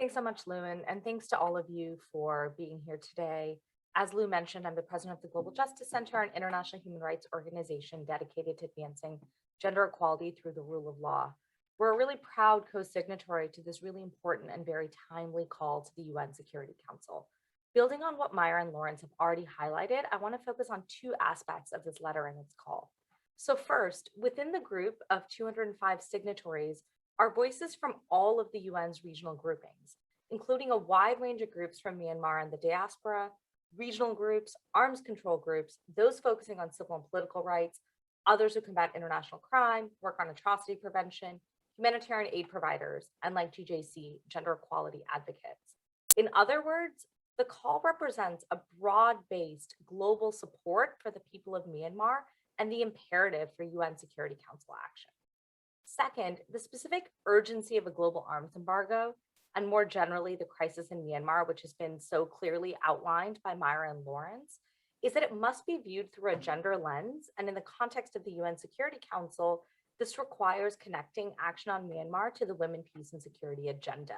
Thanks so much, Lou, and thanks to all of you for being here today. As Lou mentioned, I'm the president of the Global Justice Center, an international human rights organization dedicated to advancing gender equality through the rule of law. We're a really proud co-signatory to this really important and very timely call to the UN Security Council. Building on what Myra and Lawrence have already highlighted, I want to focus on two aspects of this letter and its call. So first, within the group of 205 signatories are voices from all of the UN's regional groupings, including a wide range of groups from Myanmar and the diaspora, regional groups, arms control groups, those focusing on civil and political rights, others who combat international crime, work on atrocity prevention, humanitarian aid providers, and like GJC, gender equality advocates. In other words, the call represents a broad-based global support for the people of Myanmar and the imperative for UN Security Council action. Second, the specific urgency of a global arms embargo, and more generally, the crisis in Myanmar, which has been so clearly outlined by Myra and Lawrence, is that it must be viewed through a gender lens. And in the context of the UN Security Council, this requires connecting action on Myanmar to the women, peace, and security agenda.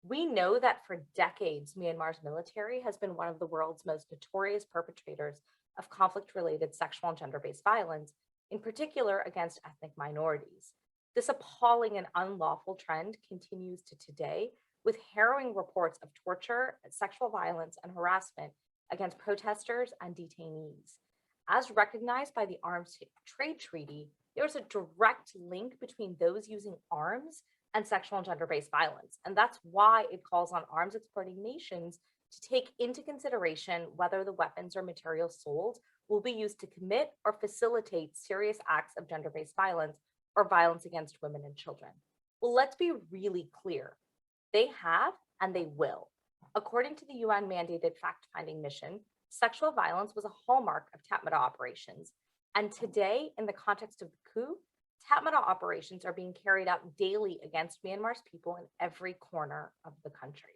We know that for decades, Myanmar's military has been one of the world's most notorious perpetrators of conflict-related sexual and gender-based violence, in particular against ethnic minorities. This appalling and unlawful trend continues to today, with harrowing reports of torture, sexual violence, and harassment against protesters and detainees. As recognized by the Arms Trade Treaty, there's a direct link between those using arms and sexual and gender-based violence. And that's why it calls on arms exporting nations to take into consideration whether the weapons or materials sold will be used to commit or facilitate serious acts of gender-based violence or violence against women and children. Well, let's be really clear. They have and they will. According to the UN mandated fact-finding mission, sexual violence was a hallmark of Tatmadaw operations. And today, in the context of the coup, Tatmadaw operations are being carried out daily against Myanmar's people in every corner of the country.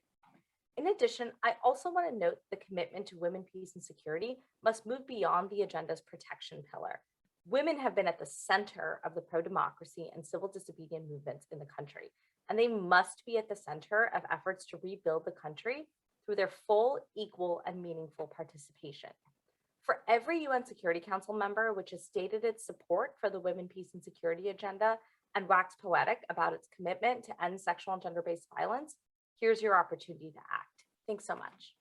In addition, I also want to note the commitment to women, peace, and security must move beyond the agenda's protection pillar. Women have been at the center of the pro-democracy and civil disobedience movements in the country, and they must be at the center of efforts to rebuild the country through their full, equal, and meaningful participation. For every UN Security Council member which has stated its support for the women, peace, and security agenda and waxed poetic about its commitment to end sexual and gender-based violence, here's your opportunity to act. Thanks so much.